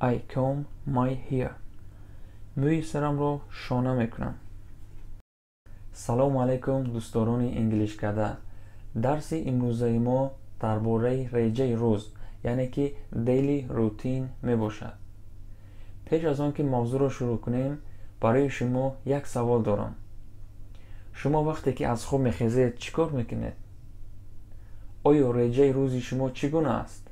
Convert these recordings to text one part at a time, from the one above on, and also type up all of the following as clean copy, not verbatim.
I comb my hair. موی سرم رو شانه میکنم. سلام علیکم دوستدارانی انگلیشکده. درسی امروزه ما درباره реҷаи روز یعنی که daily routine میباشد. پیش از آن که موضوع رو شروع کنیم برای شما یک سوال دارم. شما وقتی که از خواب میخیزید چیکار میکنید؟ آیا реҷаи روزی شما چگونه است؟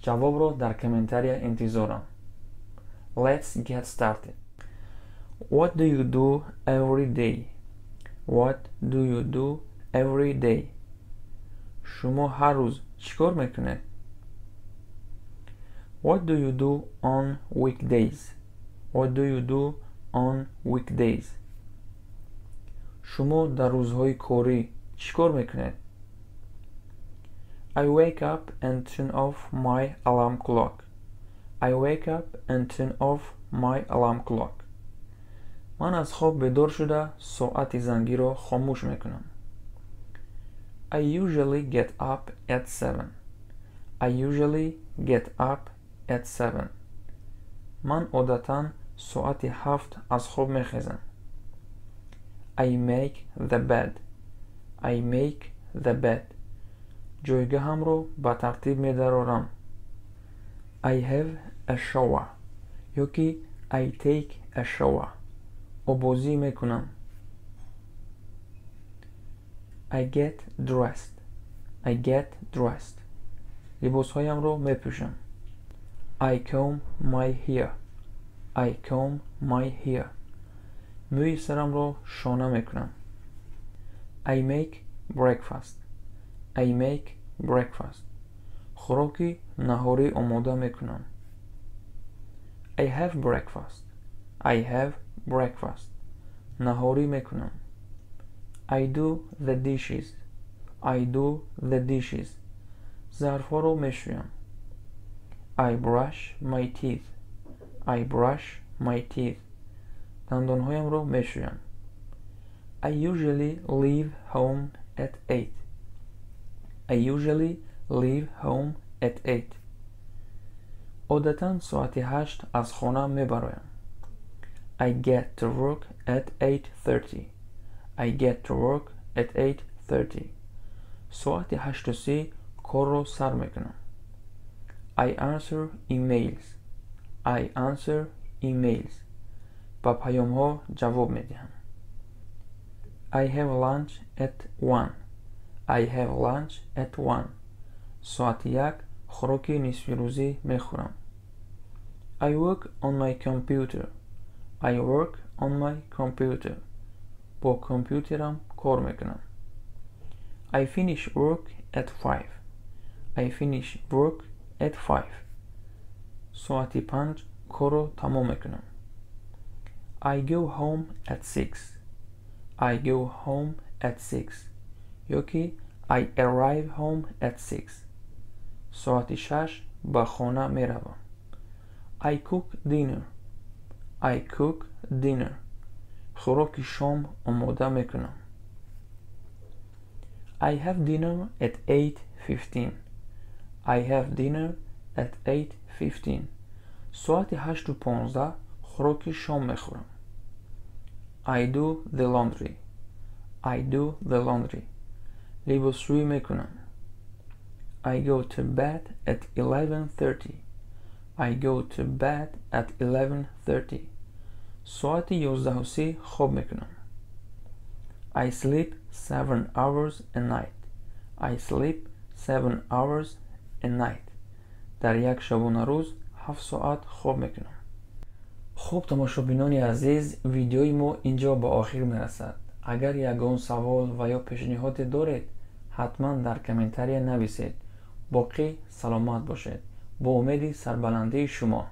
جواب رو در کامنتاری انتظارم. Let's get started. What do you do every day? What do you do every day? شما هر روز چیکار میکنید؟ What do you do on weekdays? What do you do on weekdays? شما در روزهای کاری چیکار میکنید؟ I wake up and turn off my alarm clock. I wake up and turn off my alarm clock. من از خواب بیدار شده ساعت زنگی را خاموش میکنم. I usually get up at 7. I usually get up at 7. من عادتاً ساعت 7 از خواب میخیزم. I make the bed. I make the bed. جایگاهم رو به ترتیب می‌دارم. I have a shower. یا که I take a shower. آبازی میکنم. I get dressed. I get dressed. لباسهایم رو میپوشم. I comb my hair. I comb my hair. موی سرم رو شانه میکنم. I make breakfast. I make breakfast. خوراکی نهاری آماده میکنم. I have breakfast. I have breakfast. نهاری میکنم. I do the dishes. I do the dishes. ظرفها رو میشویم. I brush my teeth. I brush my teeth. دندانهایم رو میشویم. I usually leave home at 8. I usually leave home at 8. عادتاً ساعت 8 از خانه میبرایم. I get to work at 8:30. I get to work at 8:30. ساعت 8:30 کار رو سر میکنم. I answer emails. I answer emails. با پیام ها جواب میدهم. I have lunch at 1. I have lunch at 1. ساعت 1 خوراک نصف روزی میخورم. I work on my computer. I work on my computer. با کامپیوترم کار میکنم. I finish work at 5. I finish work at 5. ساعت 5 کار رو تمام میکنم. I go home at 6. I go home at 6. یا که I arrive home at 6. ساعت 6 به خانه می روم. I cook dinner. I cook dinner. خوراک شام آماده می کنم. I have dinner at 8:15. I have dinner at 8:15. ساعت 8:15 خوراک شام می خورم. I do the laundry. I do the laundry. لباسشویی میکنم. I go to bed at 11:30. I go to bed at 11:30. ساعت 11:30 خواب میکنم. I sleep 7 hours a night. I sleep 7 hours a night. در یک شبانه روز 7 ساعت خواب میکنم. خوب تماشابینان عزیز، ویدیوی ما اینجا به آخر میرسد. اگر یگان سوال و یا پیشنهاد دارید حتما در کامنتاری نویسید. باقی سلامت باشید. با امید سربلندی شما.